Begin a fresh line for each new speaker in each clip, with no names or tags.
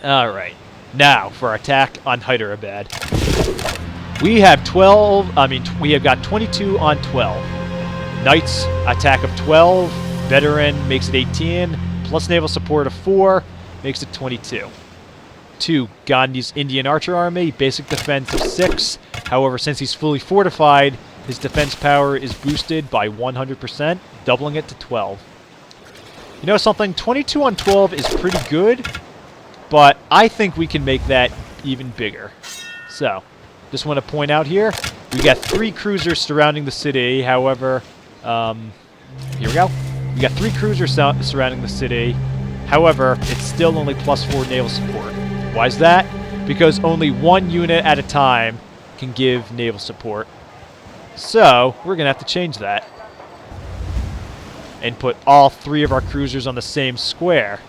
Alright. Now, for our attack on Hyderabad. We have 12, we have got 22 on 12. Knights, attack of 12. Veteran makes it 18. Plus naval support of 4 makes it 22. 2, Gandhi's Indian Archer Army, basic defense of 6. However, since he's fully fortified, his defense power is boosted by 100%, doubling it to 12. You know something? 22 on 12 is pretty good, but I think we can make that even bigger. So, just want to point out here, we got 3 cruisers surrounding the city. However, here we go. We got 3 cruisers surrounding the city. However, it's still only plus 4 naval support. Why is that? Because only 1 unit at a time can give naval support. So, we're going to have to change that. And put all 3 of our cruisers on the same square.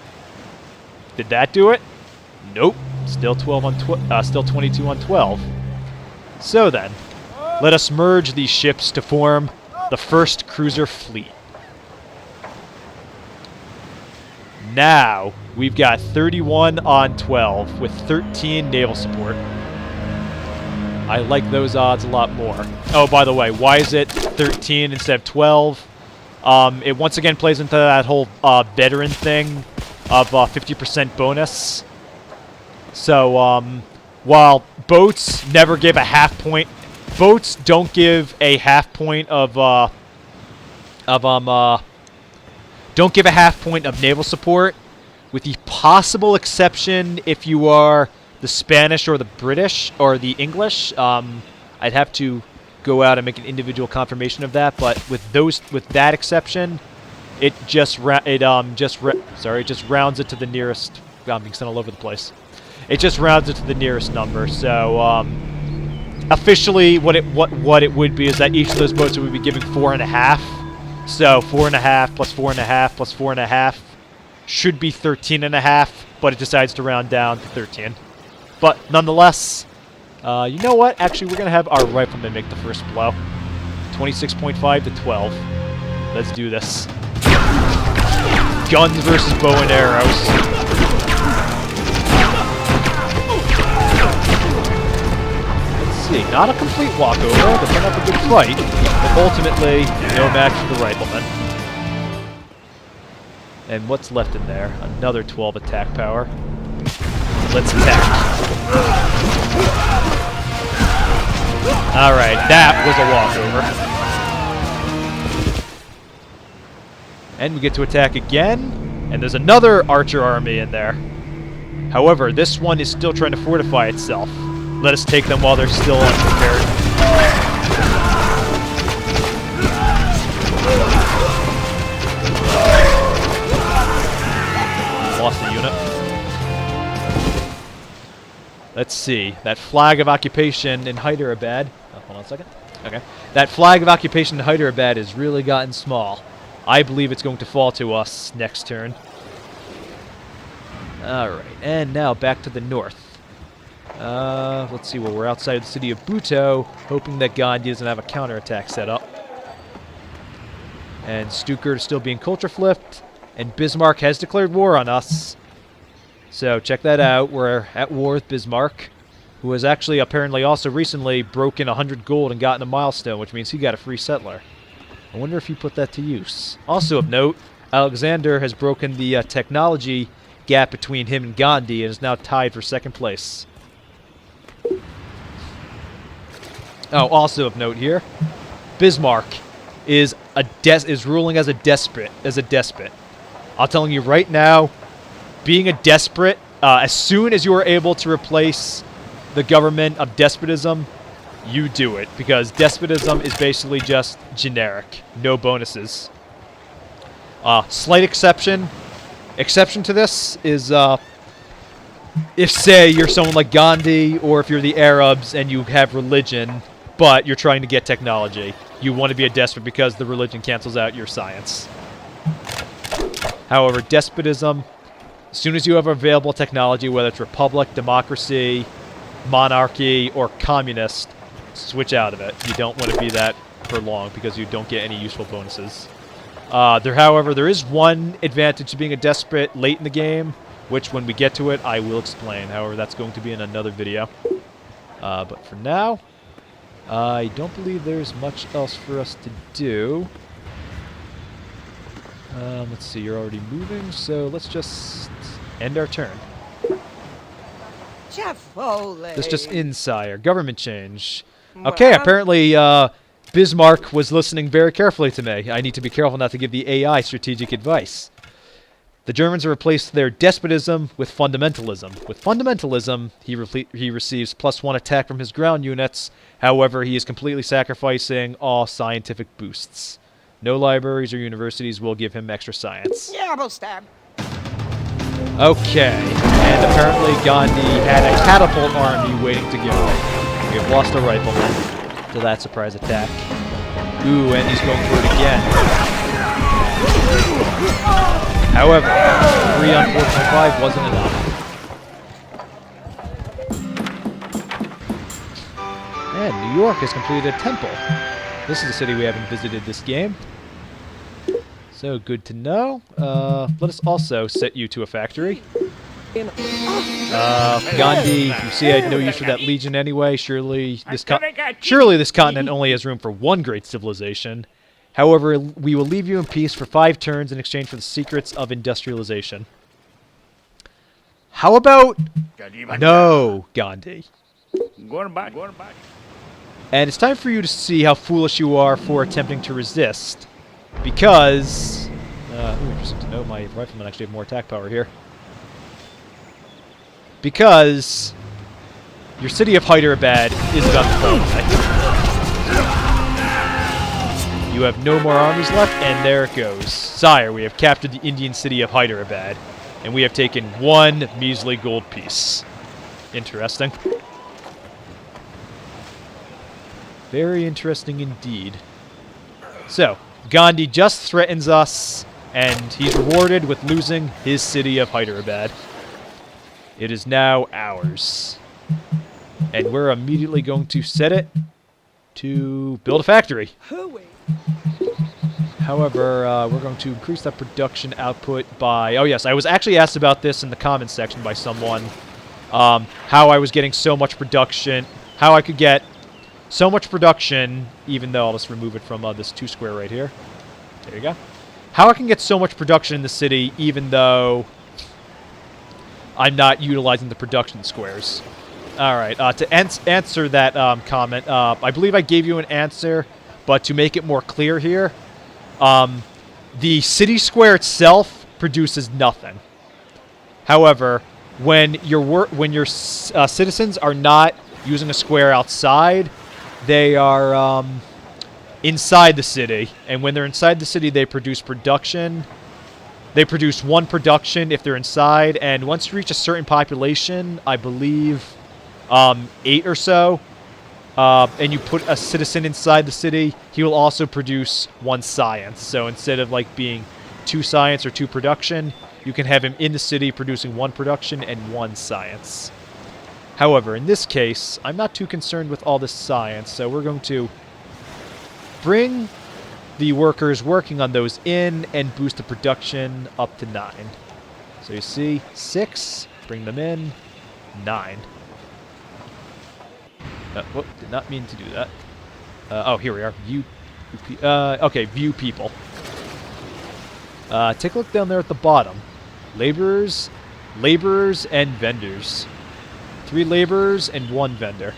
Did that do it? Nope. Still 22 on 12. So then, let us merge these ships to form the first cruiser fleet. Now, we've got 31 on 12 with 13 naval support. I like those odds a lot more. Oh, by the way, why is it 13 instead of 12? It once again plays into that whole veteran thing of 50% bonus. So, while boats never give a half point, boats don't give a half point don't give a half point of naval support, with the possible exception if you are the Spanish or the British or the English. I'd have to go out and make an individual confirmation of that, but with that exception, it just rounds it to the nearest. God, I'm being sent all over the place. It just rounds it to the nearest number. So officially, what it would be is that each of those boats would be giving 4.5. So 4.5 plus 4.5 plus 4.5 should be 13.5, but it decides to round down to 13. But nonetheless, you know what? Actually, we're gonna have our riflemen make the first blow. 26.5 to 12. Let's do this. Guns versus bow and arrows. Not a complete walkover, but put up a good fight, but ultimately, no match for the riflemen. And what's left in there? Another 12 attack power. Let's attack. Alright, that was a walkover. And we get to attack again, and there's another archer army in there. However, this one is still trying to fortify itself. Let us take them while they're still unprepared. Lost a unit. Let's see. That flag of occupation in Hyderabad. Oh, hold on a second. Okay. That flag of occupation in Hyderabad has really gotten small. I believe it's going to fall to us next turn. Alright, and now back to the north. Let's see, well, we're outside the city of Bhutto, hoping that Gandhi doesn't have a counterattack set up. And Stuttgart is still being culture flipped, and Bismarck has declared war on us. So check that out, we're at war with Bismarck, who has actually apparently also recently broken 100 gold and gotten a milestone, which means he got a free settler. I wonder if he put that to use. Also of note, Alexander has broken the technology gap between him and Gandhi and is now tied for second place. Oh, also of note here, Bismarck is ruling as a despot. I'm telling you right now, being a despot, as soon as you are able to replace the government of despotism, you do it, because despotism is basically just generic, no bonuses. Slight exception to this is if, say, you're someone like Gandhi, or if you're the Arabs and you have religion, but you're trying to get technology. You want to be a despot because the religion cancels out your science. However, despotism, as soon as you have available technology, whether it's republic, democracy, monarchy, or communist, switch out of it. You don't want to be that for long because you don't get any useful bonuses. However, there is one advantage to being a despot late in the game, which when we get to it, I will explain. However, that's going to be in another video. But for now, I don't believe there's much else for us to do. Let's see, you're already moving, so let's just end our turn. Let's just insire. Government change. Okay, apparently Bismarck was listening very carefully to me. I need to be careful not to give the AI strategic advice. The Germans have replaced their despotism with fundamentalism. With fundamentalism, he receives +1 attack from his ground units. However, he is completely sacrificing all scientific boosts. No libraries or universities will give him extra science. Okay, and apparently Gandhi had a catapult army waiting to go. We have lost a rifleman to that surprise attack. Ooh, and he's going for it again. However, 3 on 4.5 wasn't enough. And New York has completed a temple. This is a city we haven't visited this game. So, good to know. Let us also set you to a factory. Gandhi, you see I had no use for that legion anyway. Surely this continent only has room for one great civilization. However, we will leave you in peace for 5 turns in exchange for the secrets of industrialization. How about... No, Gandhi. And it's time for you to see how foolish you are for attempting to resist. Because... interesting to know, my riflemen actually have more attack power here. Because... your city of Hyderabad is about to fall tonight. You have no more armies left, and there it goes. Sire, we have captured the Indian city of Hyderabad, and we have taken 1 measly gold piece. Interesting. Very interesting indeed. So, Gandhi just threatens us, and he's rewarded with losing his city of Hyderabad. It is now ours. And we're immediately going to set it to build a factory. However, we're going to increase that production output by... Oh, yes, I was actually asked about this in the comments section by someone. How I was getting so much production. How I could get so much production, even though I'll just remove it from this 2 square right here. There you go. How I can get so much production in the city, even though I'm not utilizing the production squares. All right, to answer that comment, I believe I gave you an answer, but to make it more clear here, the city square itself produces nothing. However, when your citizens are not using a square outside, they are inside the city, and when they're inside the city, they produce production. They produce 1 production if they're inside, and once you reach a certain population, I believe 8 or so, and you put a citizen inside the city, he will also produce 1 science. So instead of like being 2 science or 2 production, you can have him in the city producing 1 production and 1 science. However, in this case, I'm not too concerned with all this science, so we're going to bring the workers working on those in and boost the production up to 9. So you see, 6, bring them in, 9. Whoop, did not mean to do that. Oh, here we are. Okay, view people. Take a look down there at the bottom. Laborers, and vendors. 3 laborers and 1 vendor.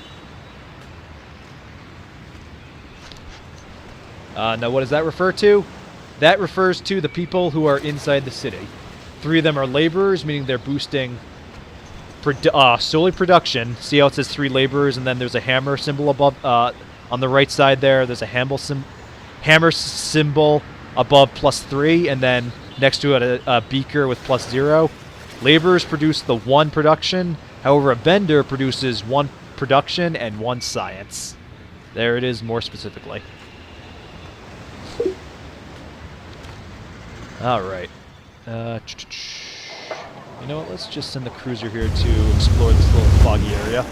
Now, what does that refer to? That refers to the people who are inside the city. 3 of them are laborers, meaning they're boosting solely production. See how it says 3 laborers, and then there's a hammer symbol above. On the right side there, there's a hammer symbol above +3, and then next to it a beaker with +0. Laborers produce the 1 production. However, a vendor produces 1 production and 1 science. There it is more specifically. Alright. You know what, let's just send the cruiser here to explore this little foggy area.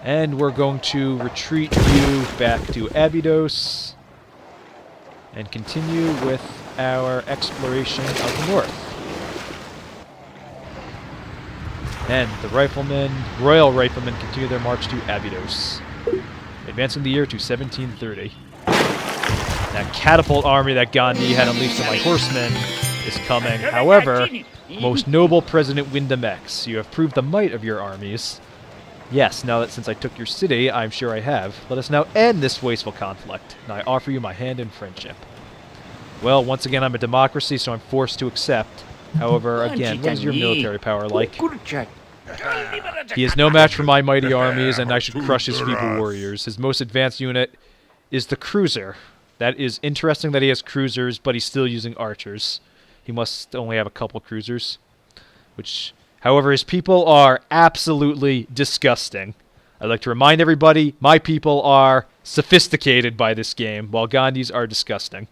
And we're going to retreat you back to Abydos and continue with our exploration of the north. And the Royal Riflemen continue their march to Abydos, advancing the year to 1730. That catapult army that Gandhi had unleashed on my horsemen is coming. However, most noble President Wyndham X, you have proved the might of your armies. Yes, now that since I took your city, I'm sure I have. Let us now end this wasteful conflict, and I offer you my hand in friendship. Well, once again, I'm a democracy, so I'm forced to accept. However, again, what is your military power like? He is no match for my mighty armies, and I should crush his feeble warriors. His most advanced unit is the cruiser. That is interesting that he has cruisers, but he's still using archers. He must only have a couple cruisers. However, his people are absolutely disgusting. I'd like to remind everybody, my people are sophisticated by this game, while Gandhi's are disgusting.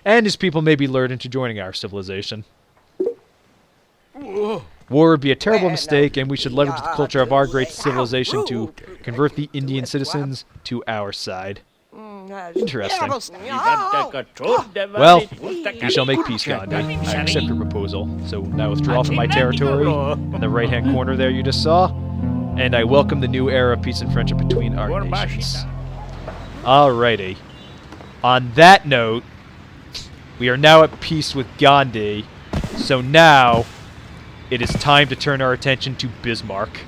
And his people may be lured into joining our civilization. War would be a terrible mistake, and we should leverage the culture of our great civilization to convert the Indian citizens to our side. Interesting. Well, we shall make peace, Gandhi. I accept your proposal. So now withdraw from my territory in the right-hand corner there you just saw, and I welcome the new era of peace and friendship between our nations. Alrighty. On that note, we are now at peace with Gandhi, so now it is time to turn our attention to Bismarck.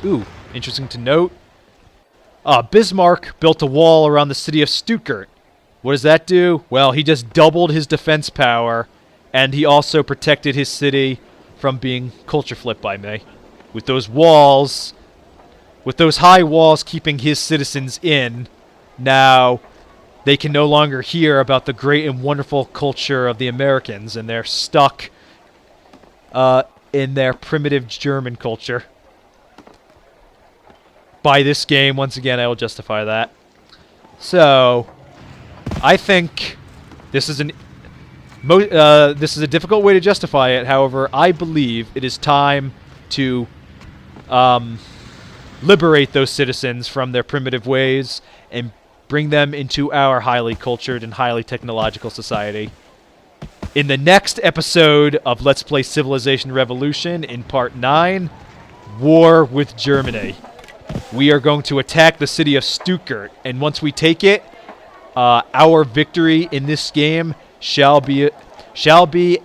Ooh, interesting to note. Bismarck built a wall around the city of Stuttgart. What does that do? Well, he just doubled his defense power, and he also protected his city from being culture flipped by me. With those walls, with those high walls keeping his citizens in, now they can no longer hear about the great and wonderful culture of the Americans, and they're stuck in their primitive German culture. By this game, once again, I will justify that. So, I think this is this is a difficult way to justify it. However, I believe it is time to liberate those citizens from their primitive ways and bring them into our highly cultured and highly technological society. In the next episode of Let's Play Civilization Revolution, in Part 9, War with Germany, we are going to attack the city of Stuttgart, and once we take it, our victory in this game shall be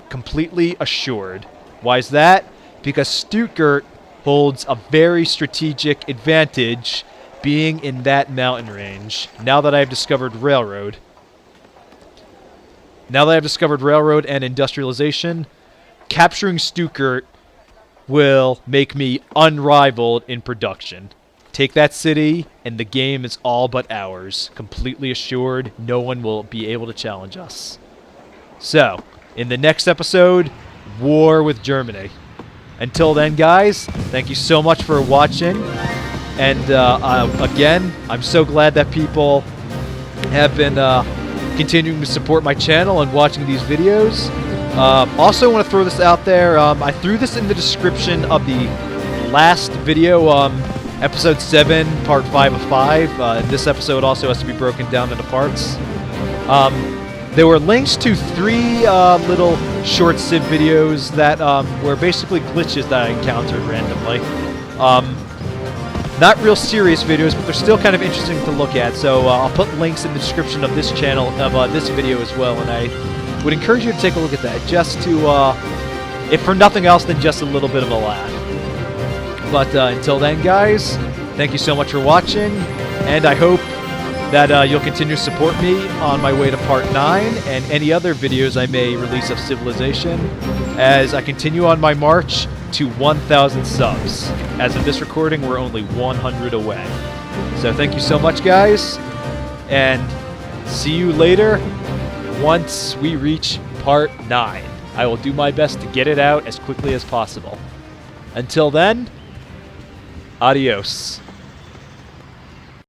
completely assured. Why is that? Because Stuttgart holds a very strategic advantage being in that mountain range. Now that I've discovered railroad. Now that I've discovered railroad and industrialization, capturing Stuttgart will make me unrivaled in production. Take that city, and the game is all but ours. Completely assured, no one will be able to challenge us. So, in the next episode, War with Germany. Until then, guys, thank you so much for watching. And again, I'm so glad that people have been continuing to support my channel and watching these videos. Also, want to throw this out there. I threw this in the description of the last video, Episode 7, Part 5 of 5. This episode also has to be broken down into parts. There were links to 3 little short Civ videos that were basically glitches that I encountered randomly. Not real serious videos, but they're still kind of interesting to look at. So I'll put links in the description of this channel, of this video as well, and I would encourage you to take a look at that, just to, if for nothing else than just a little bit of a laugh. But until then, guys, thank you so much for watching, and I hope that you'll continue to support me on my way to Part 9 and any other videos I may release of Civilization as I continue on my march to 1,000 subs. As of this recording, we're only 100 away. So thank you so much, guys, and see you later once we reach Part 9. I will do my best to get it out as quickly as possible. Until then, adios.